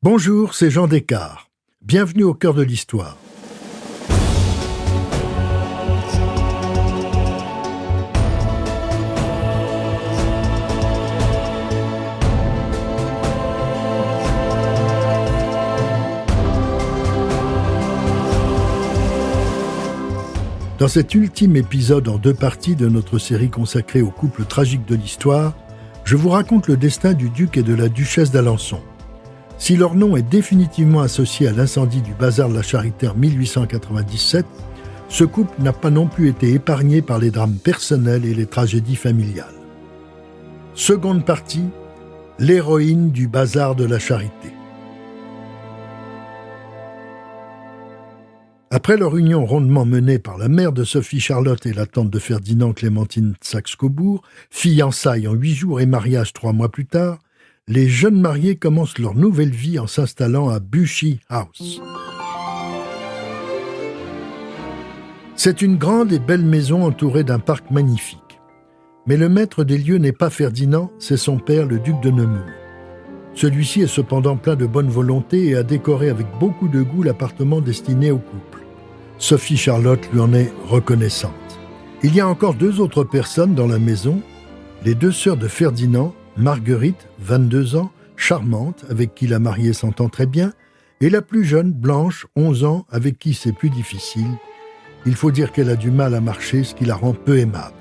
Bonjour, c'est Jean Descartes. Bienvenue au cœur de l'histoire. Dans cet ultime épisode en 2 parties de notre série consacrée au couple tragique de l'histoire, je vous raconte le destin du duc et de la duchesse d'Alençon. Si leur nom est définitivement associé à l'incendie du bazar de la Charité en 1897, ce couple n'a pas non plus été épargné par les drames personnels et les tragédies familiales. Seconde partie, l'héroïne du bazar de la Charité. Après leur union rondement menée par la mère de Sophie-Charlotte et la tante de Ferdinand, Clémentine de Saxe-Cobourg, fiançailles en 8 jours et mariage 3 mois plus tard, les jeunes mariés commencent leur nouvelle vie en s'installant à Buchy House. C'est une grande et belle maison entourée d'un parc magnifique. Mais le maître des lieux n'est pas Ferdinand, c'est son père, le duc de Nemours. Celui-ci est cependant plein de bonne volonté et a décoré avec beaucoup de goût l'appartement destiné au couple. Sophie-Charlotte lui en est reconnaissante. Il y a encore 2 autres personnes dans la maison, les 2 sœurs de Ferdinand, Marguerite, 22 ans, charmante, avec qui la mariée s'entend très bien, et la plus jeune, Blanche, 11 ans, avec qui c'est plus difficile. Il faut dire qu'elle a du mal à marcher, ce qui la rend peu aimable.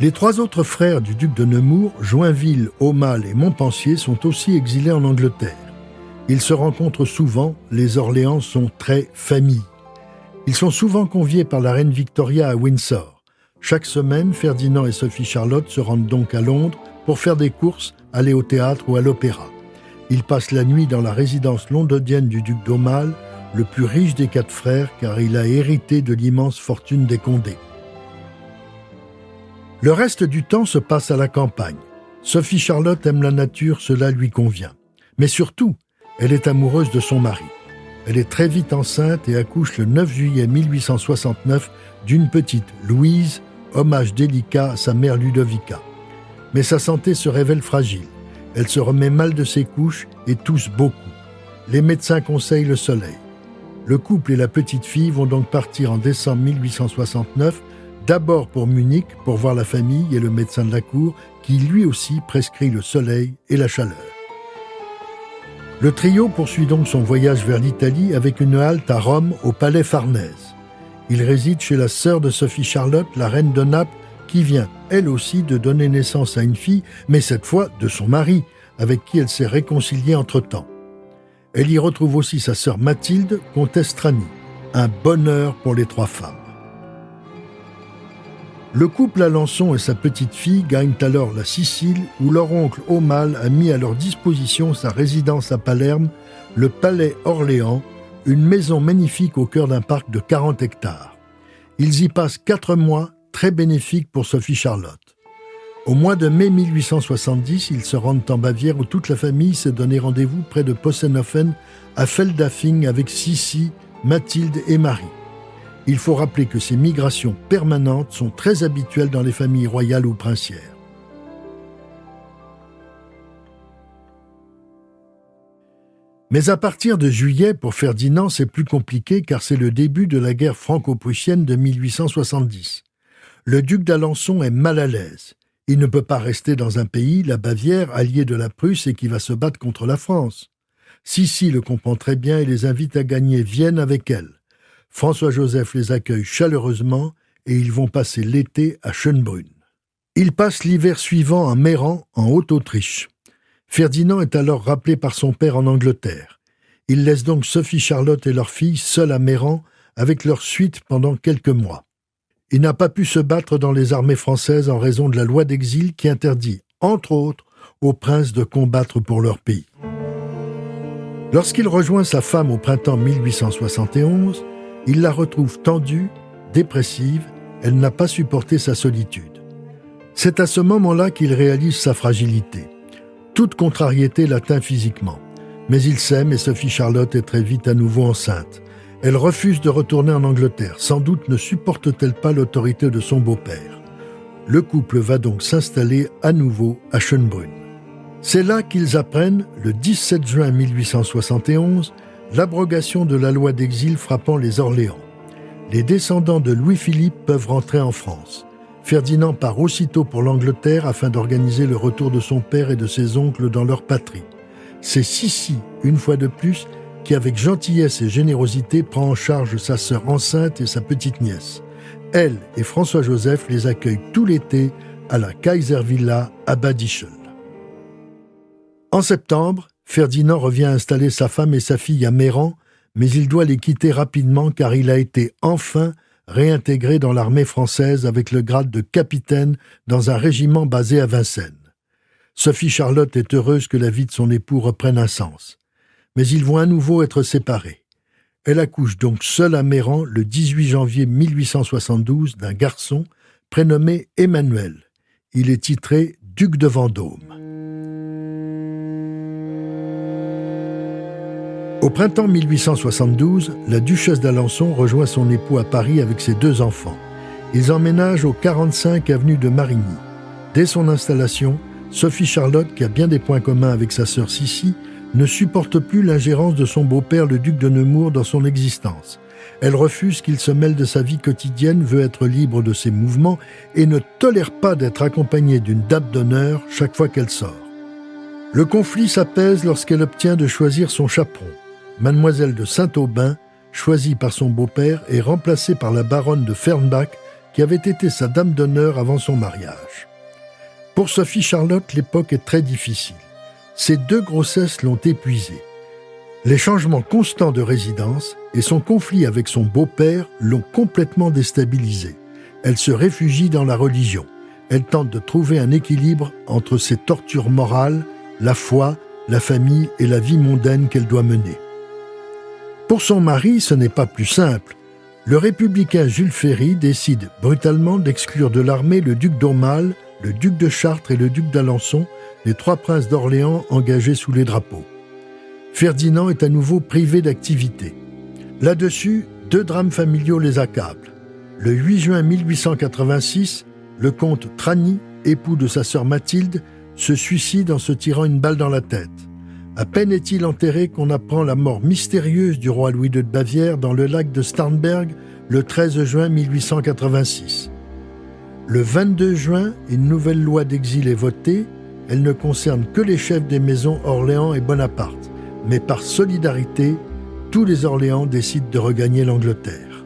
Les 3 autres frères du duc de Nemours, Joinville, Aumale et Montpensier, sont aussi exilés en Angleterre. Ils se rencontrent souvent, les Orléans sont très famille. Ils sont souvent conviés par la reine Victoria à Windsor. Chaque semaine, Ferdinand et Sophie-Charlotte se rendent donc à Londres pour faire des courses, aller au théâtre ou à l'opéra. Ils passent la nuit dans la résidence londonienne du duc d'Aumale, le plus riche des 4 frères, car il a hérité de l'immense fortune des Condé. Le reste du temps se passe à la campagne. Sophie-Charlotte aime la nature, cela lui convient. Mais surtout, elle est amoureuse de son mari. Elle est très vite enceinte et accouche le 9 juillet 1869 d'une petite Louise, hommage délicat à sa mère Ludovica. Mais sa santé se révèle fragile. Elle se remet mal de ses couches et tousse beaucoup. Les médecins conseillent le soleil. Le couple et la petite fille vont donc partir en décembre 1869, d'abord pour Munich pour voir la famille et le médecin de la cour qui lui aussi prescrit le soleil et la chaleur. Le trio poursuit donc son voyage vers l'Italie avec une halte à Rome au Palais Farnèse. Il réside chez la sœur de Sophie-Charlotte, la reine de Naples, qui vient, elle aussi, de donner naissance à une fille, mais cette fois de son mari, avec qui elle s'est réconciliée entre-temps. Elle y retrouve aussi sa sœur Mathilde, comtesse Trani. Un bonheur pour les 3 femmes. Le couple Alençon et sa petite fille gagnent alors la Sicile, où leur oncle Aumale a mis à leur disposition sa résidence à Palerme, le Palais Orléans, une maison magnifique au cœur d'un parc de 40 hectares. Ils y passent 4 mois, très bénéfiques pour Sophie-Charlotte. Au mois de mai 1870, ils se rendent en Bavière où toute la famille s'est donné rendez-vous près de Possenhofen à Feldafing avec Sissi, Mathilde et Marie. Il faut rappeler que ces migrations permanentes sont très habituelles dans les familles royales ou princières. Mais à partir de juillet, pour Ferdinand, c'est plus compliqué car c'est le début de la guerre franco-prussienne de 1870. Le duc d'Alençon est mal à l'aise. Il ne peut pas rester dans un pays, la Bavière, allié de la Prusse et qui va se battre contre la France. Sissi le comprend très bien et les invite à gagner Vienne avec elle. François-Joseph les accueille chaleureusement et ils vont passer l'été à Schönbrunn. Ils passent l'hiver suivant à Meyran, en Haute-Autriche. Ferdinand est alors rappelé par son père en Angleterre. Il laisse donc Sophie-Charlotte et leur fille seuls à Meyran avec leur suite pendant quelques mois. Il n'a pas pu se battre dans les armées françaises en raison de la loi d'exil qui interdit, entre autres, aux princes de combattre pour leur pays. Lorsqu'il rejoint sa femme au printemps 1871, il la retrouve tendue, dépressive, elle n'a pas supporté sa solitude. C'est à ce moment-là qu'il réalise sa fragilité. Toute contrariété l'atteint physiquement, mais il s'aime et Sophie-Charlotte est très vite à nouveau enceinte. Elle refuse de retourner en Angleterre, sans doute ne supporte-t-elle pas l'autorité de son beau-père. Le couple va donc s'installer à nouveau à Schönbrunn. C'est là qu'ils apprennent, le 17 juin 1871, l'abrogation de la loi d'exil frappant les Orléans. Les descendants de Louis-Philippe peuvent rentrer en France. Ferdinand part aussitôt pour l'Angleterre afin d'organiser le retour de son père et de ses oncles dans leur patrie. C'est Sissi, une fois de plus, qui avec gentillesse et générosité prend en charge sa sœur enceinte et sa petite-nièce. Elle et François-Joseph les accueillent tout l'été à la Kaiservilla à Bad Ischl. En septembre, Ferdinand revient installer sa femme et sa fille à Méran, mais il doit les quitter rapidement car il a été enfin réintégré dans l'armée française avec le grade de capitaine dans un régiment basé à Vincennes. Sophie Charlotte est heureuse que la vie de son époux reprenne un sens. Mais ils vont à nouveau être séparés. Elle accouche donc seule à Méran le 18 janvier 1872 d'un garçon prénommé Emmanuel. Il est titré duc de Vendôme. Au printemps 1872, la duchesse d'Alençon rejoint son époux à Paris avec ses 2 enfants. Ils emménagent au 45 avenue de Marigny. Dès son installation, Sophie Charlotte, qui a bien des points communs avec sa sœur Sissi, ne supporte plus l'ingérence de son beau-père le duc de Nemours dans son existence. Elle refuse qu'il se mêle de sa vie quotidienne, veut être libre de ses mouvements et ne tolère pas d'être accompagnée d'une dame d'honneur chaque fois qu'elle sort. Le conflit s'apaise lorsqu'elle obtient de choisir son chaperon. Mademoiselle de Saint-Aubin, choisie par son beau-père, est remplacée par la baronne de Fernbach, qui avait été sa dame d'honneur avant son mariage. Pour Sophie Charlotte, l'époque est très difficile. Ses 2 grossesses l'ont épuisée. Les changements constants de résidence et son conflit avec son beau-père l'ont complètement déstabilisée. Elle se réfugie dans la religion. Elle tente de trouver un équilibre entre ses tortures morales, la foi, la famille et la vie mondaine qu'elle doit mener. Pour son mari, ce n'est pas plus simple. Le républicain Jules Ferry décide brutalement d'exclure de l'armée le duc d'Aumale, le duc de Chartres et le duc d'Alençon, les 3 princes d'Orléans engagés sous les drapeaux. Ferdinand est à nouveau privé d'activité. Là-dessus, 2 drames familiaux les accablent. Le 8 juin 1886, le comte Trany, époux de sa sœur Mathilde, se suicide en se tirant une balle dans la tête. À peine est-il enterré qu'on apprend la mort mystérieuse du roi Louis II de Bavière dans le lac de Starnberg le 13 juin 1886. Le 22 juin, une nouvelle loi d'exil est votée. Elle ne concerne que les chefs des maisons Orléans et Bonaparte. Mais par solidarité, tous les Orléans décident de regagner l'Angleterre.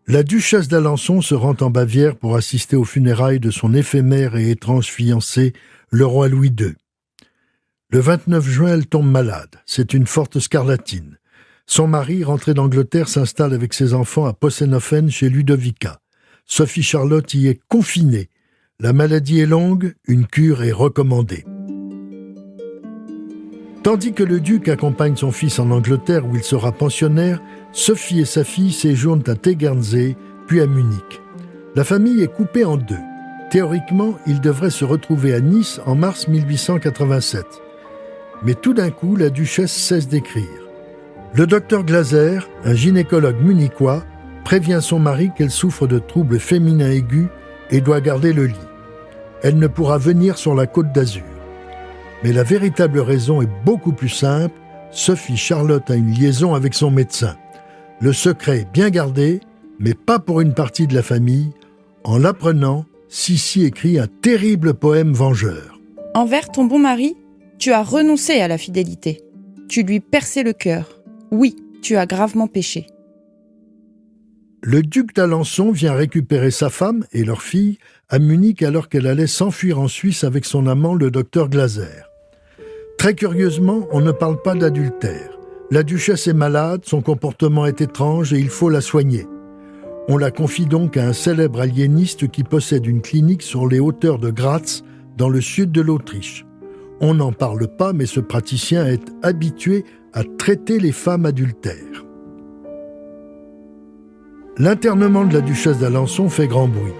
La duchesse d'Alençon se rend en Bavière pour assister aux funérailles de son éphémère et étrange fiancé, le roi Louis II. Le 29 juin, elle tombe malade. C'est une forte scarlatine. Son mari, rentré d'Angleterre, s'installe avec ses enfants à Possenhofen chez Ludovica. Sophie Charlotte y est confinée. La maladie est longue, une cure est recommandée. Tandis que le duc accompagne son fils en Angleterre où il sera pensionnaire, Sophie et sa fille séjournent à Tegernsee, puis à Munich. La famille est coupée en 2. Théoriquement, ils devraient se retrouver à Nice en mars 1887. Mais tout d'un coup, la duchesse cesse d'écrire. Le docteur Glaser, un gynécologue munichois, prévient son mari qu'elle souffre de troubles féminins aigus et doit garder le lit. Elle ne pourra venir sur la Côte d'Azur. Mais la véritable raison est beaucoup plus simple. Sophie Charlotte a une liaison avec son médecin. Le secret est bien gardé, mais pas pour une partie de la famille. En l'apprenant, Sissi écrit un terrible poème vengeur. Envers ton bon mari, tu as renoncé à la fidélité. Tu lui perçais le cœur. Oui, tu as gravement péché. Le duc d'Alençon vient récupérer sa femme et leur fille à Munich alors qu'elle allait s'enfuir en Suisse avec son amant, le docteur Glaser. Très curieusement, on ne parle pas d'adultère. La duchesse est malade, son comportement est étrange et il faut la soigner. On la confie donc à un célèbre aliéniste qui possède une clinique sur les hauteurs de Graz, dans le sud de l'Autriche. On n'en parle pas, mais ce praticien est habitué à traiter les femmes adultères. L'internement de la duchesse d'Alençon fait grand bruit.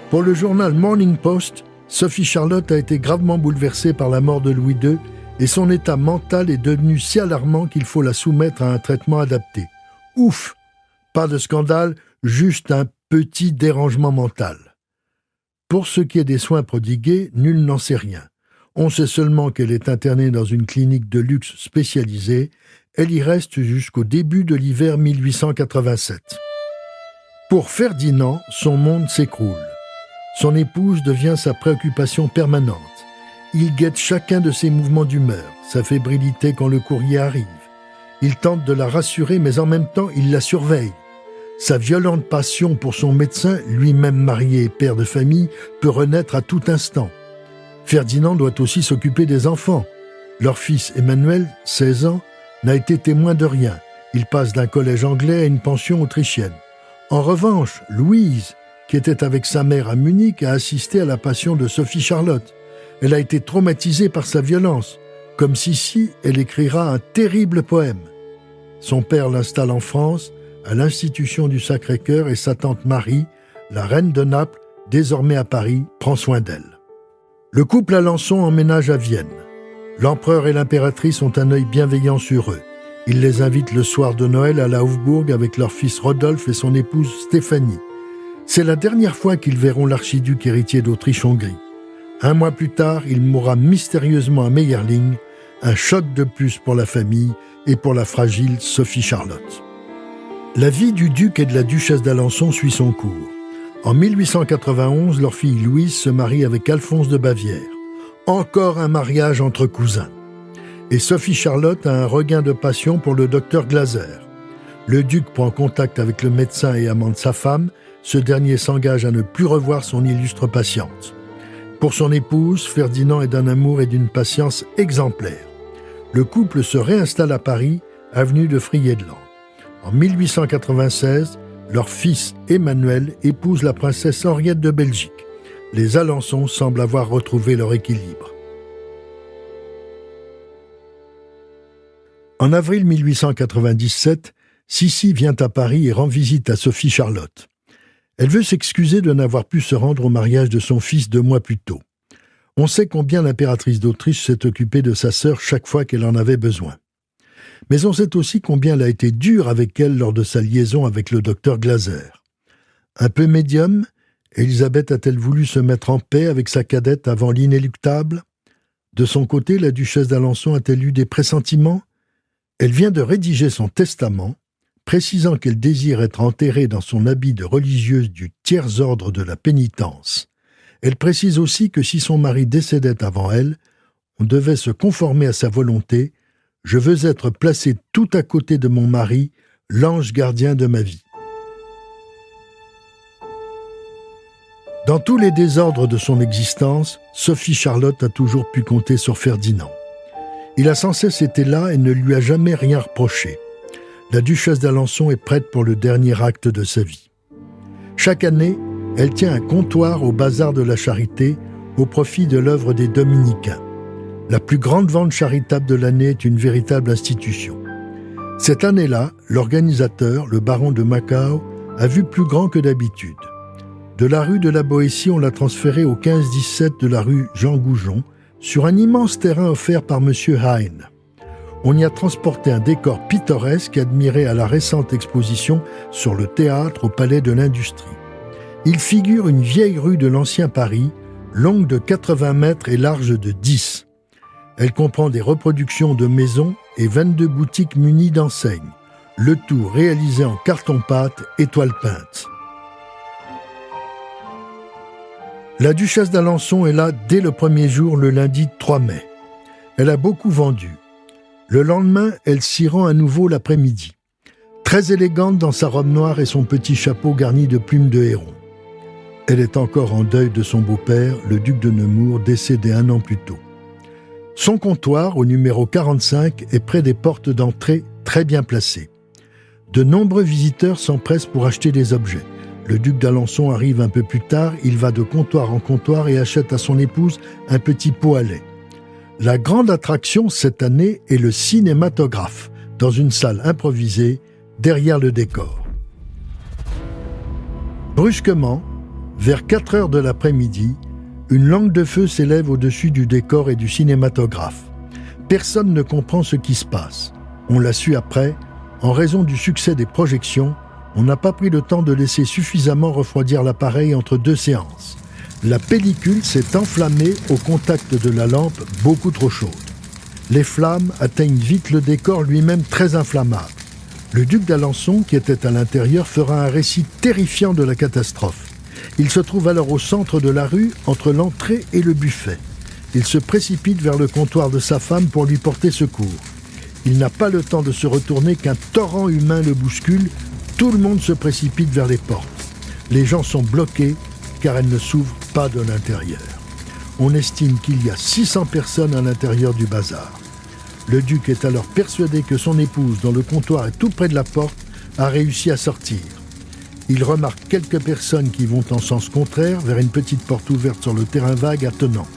Pour le journal Morning Post, Sophie Charlotte a été gravement bouleversée par la mort de Louis II et son état mental est devenu si alarmant qu'il faut la soumettre à un traitement adapté. Ouf! Pas de scandale, juste un petit dérangement mental. Pour ce qui est des soins prodigués, nul n'en sait rien. On sait seulement qu'elle est internée dans une clinique de luxe spécialisée. Elle y reste jusqu'au début de l'hiver 1887. Pour Ferdinand, son monde s'écroule. Son épouse devient sa préoccupation permanente. Il guette chacun de ses mouvements d'humeur, sa fébrilité quand le courrier arrive. Il tente de la rassurer, mais en même temps, il la surveille. Sa violente passion pour son médecin, lui-même marié et père de famille, peut renaître à tout instant. Ferdinand doit aussi s'occuper des enfants. Leur fils Emmanuel, 16 ans, n'a été témoin de rien. Il passe d'un collège anglais à une pension autrichienne. En revanche, Louise, qui était avec sa mère à Munich, a assisté à la passion de Sophie Charlotte. Elle a été traumatisée par sa violence. Comme Sissi, elle écrira un terrible poème. Son père l'installe en France, à l'Institution du Sacré-Cœur, et sa tante Marie, la reine de Naples, désormais à Paris, prend soin d'elle. Le couple Alençon emménage à Vienne. L'empereur et l'impératrice ont un œil bienveillant sur eux. Ils les invitent le soir de Noël à la Hofburg avec leur fils Rodolphe et son épouse Stéphanie. C'est la dernière fois qu'ils verront l'archiduc héritier d'Autriche-Hongrie. 1 mois plus tard, il mourra mystérieusement à Meyerling, un choc de plus pour la famille et pour la fragile Sophie Charlotte. La vie du duc et de la duchesse d'Alençon suit son cours. En 1891, leur fille Louise se marie avec Alphonse de Bavière. Encore un mariage entre cousins. Et Sophie Charlotte a un regain de passion pour le docteur Glaser. Le duc prend contact avec le médecin et amant de sa femme. Ce dernier s'engage à ne plus revoir son illustre patiente. Pour son épouse, Ferdinand est d'un amour et d'une patience exemplaires. Le couple se réinstalle à Paris, avenue de Friedland. En 1896, leur fils Emmanuel épouse la princesse Henriette de Belgique. Les Alençon semblent avoir retrouvé leur équilibre. En avril 1897, Sissi vient à Paris et rend visite à Sophie Charlotte. Elle veut s'excuser de n'avoir pu se rendre au mariage de son fils 2 mois plus tôt. On sait combien l'impératrice d'Autriche s'est occupée de sa sœur chaque fois qu'elle en avait besoin. Mais on sait aussi combien elle a été dure avec elle lors de sa liaison avec le docteur Glaser. Un peu médium, Élisabeth a-t-elle voulu se mettre en paix avec sa cadette avant l'inéluctable ? De son côté, la duchesse d'Alençon a-t-elle eu des pressentiments ? Elle vient de rédiger son testament, précisant qu'elle désire être enterrée dans son habit de religieuse du tiers ordre de la pénitence. Elle précise aussi que si son mari décédait avant elle, on devait se conformer à sa volonté. « Je veux être placée tout à côté de mon mari, l'ange gardien de ma vie. » Dans tous les désordres de son existence, Sophie Charlotte a toujours pu compter sur Ferdinand. Il a sans cesse été là et ne lui a jamais rien reproché. La duchesse d'Alençon est prête pour le dernier acte de sa vie. Chaque année, elle tient un comptoir au bazar de la Charité au profit de l'œuvre des Dominicains. La plus grande vente charitable de l'année est une véritable institution. Cette année-là, l'organisateur, le baron de Macao, a vu plus grand que d'habitude. De la rue de la Boétie, on l'a transféré au 15-17 de la rue Jean Goujon, sur un immense terrain offert par M. Hein. On y a transporté un décor pittoresque admiré à la récente exposition sur le théâtre au Palais de l'Industrie. Il figure une vieille rue de l'ancien Paris, longue de 80 mètres et large de 10. Elle comprend des reproductions de maisons et 22 boutiques munies d'enseignes, le tout réalisé en carton-pâte et toile peinte. La duchesse d'Alençon est là dès le premier jour, le lundi 3 mai. Elle a beaucoup vendu. Le lendemain, elle s'y rend à nouveau l'après-midi. Très élégante dans sa robe noire et son petit chapeau garni de plumes de héron. Elle est encore en deuil de son beau-père, le duc de Nemours, décédé 1 an plus tôt. Son comptoir, au numéro 45, est près des portes d'entrée, très bien placé. De nombreux visiteurs s'empressent pour acheter des objets. Le duc d'Alençon arrive un peu plus tard, il va de comptoir en comptoir et achète à son épouse un petit pot à lait. La grande attraction cette année est le cinématographe, dans une salle improvisée, derrière le décor. Brusquement, vers 4 heures de l'après-midi, une langue de feu s'élève au-dessus du décor et du cinématographe. Personne ne comprend ce qui se passe. On l'a su après, en raison du succès des projections, on n'a pas pris le temps de laisser suffisamment refroidir l'appareil entre 2 séances. La pellicule s'est enflammée au contact de la lampe beaucoup trop chaude. Les flammes atteignent vite le décor lui-même très inflammable. Le duc d'Alençon, qui était à l'intérieur, fera un récit terrifiant de la catastrophe. Il se trouve alors au centre de la rue, entre l'entrée et le buffet. Il se précipite vers le comptoir de sa femme pour lui porter secours. Il n'a pas le temps de se retourner qu'un torrent humain le bouscule. Tout le monde se précipite vers les portes. Les gens sont bloqués car elles ne s'ouvrent pas de l'intérieur. On estime qu'il y a 600 personnes à l'intérieur du bazar. Le duc est alors persuadé que son épouse, dont le comptoir est tout près de la porte, a réussi à sortir. Il remarque quelques personnes qui vont en sens contraire vers une petite porte ouverte sur le terrain vague attenant.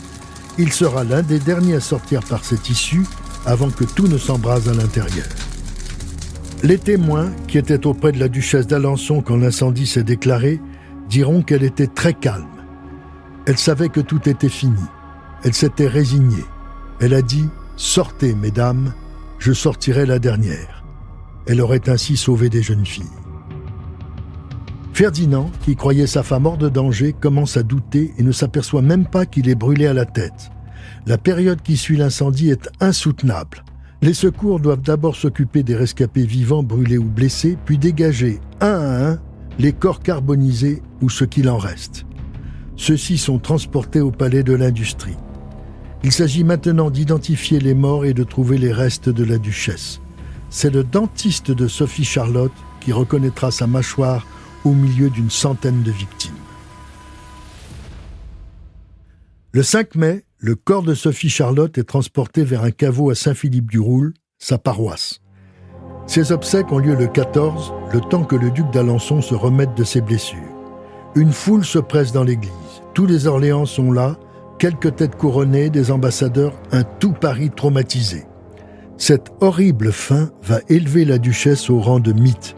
Il sera l'un des derniers à sortir par cette issue avant que tout ne s'embrase à l'intérieur. Les témoins, qui étaient auprès de la duchesse d'Alençon quand l'incendie s'est déclaré, diront qu'elle était très calme. Elle savait que tout était fini. Elle s'était résignée. Elle a dit « Sortez, mesdames, je sortirai la dernière ». Elle aurait ainsi sauvé des jeunes filles. Ferdinand, qui croyait sa femme hors de danger, commence à douter et ne s'aperçoit même pas qu'il est brûlé à la tête. La période qui suit l'incendie est insoutenable. Les secours doivent d'abord s'occuper des rescapés vivants brûlés ou blessés, puis dégager, un à un, les corps carbonisés ou ce qu'il en reste. Ceux-ci sont transportés au palais de l'Industrie. Il s'agit maintenant d'identifier les morts et de trouver les restes de la duchesse. C'est le dentiste de Sophie Charlotte qui reconnaîtra sa mâchoire au milieu d'une centaine de victimes. Le 5 mai, le corps de Sophie Charlotte est transporté vers un caveau à Saint-Philippe-du-Roule, sa paroisse. Ses obsèques ont lieu le 14, le temps que le duc d'Alençon se remette de ses blessures. Une foule se presse dans l'église. Tous les Orléans sont là, quelques têtes couronnées, des ambassadeurs, un tout Paris traumatisé. Cette horrible fin va élever la duchesse au rang de mythe.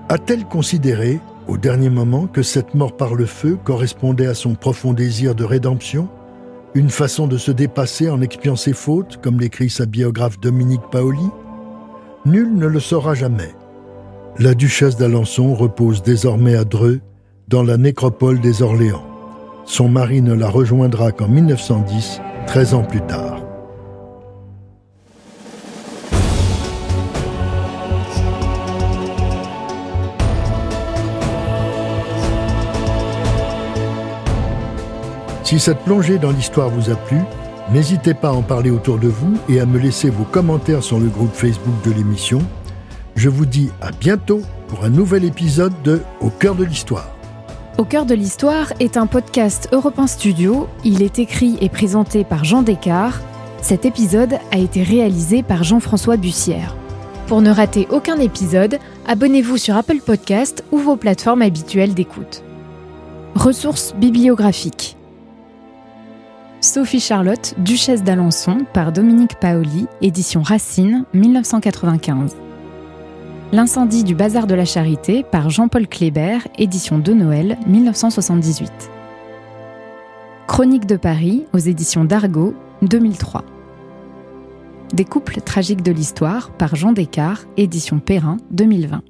A-t-elle considéré, au dernier moment, que cette mort par le feu correspondait à son profond désir de rédemption? Une façon de se dépasser en expiant ses fautes, comme l'écrit sa biographe Dominique Paoli? Nul ne le saura jamais. La duchesse d'Alençon repose désormais à Dreux, dans la nécropole des Orléans. Son mari ne la rejoindra qu'en 1910, 13 ans plus tard. Si cette plongée dans l'histoire vous a plu, n'hésitez pas à en parler autour de vous et à me laisser vos commentaires sur le groupe Facebook de l'émission. Je vous dis à bientôt pour un nouvel épisode de Au cœur de l'histoire. Au cœur de l'histoire est un podcast Europe 1 Studio. Il est écrit et présenté par Jean Descartes. Cet épisode a été réalisé par Jean-François Bussière. Pour ne rater aucun épisode, abonnez-vous sur Apple Podcasts ou vos plateformes habituelles d'écoute. Ressources bibliographiques. Sophie Charlotte, duchesse d'Alençon, par Dominique Paoli, édition Racine, 1995. L'incendie du bazar de la Charité, par Jean-Paul Kléber, édition de Noël, 1978. Chronique de Paris, aux éditions d'Argo, 2003. Des couples tragiques de l'histoire, par Jean Descartes, édition Perrin, 2020.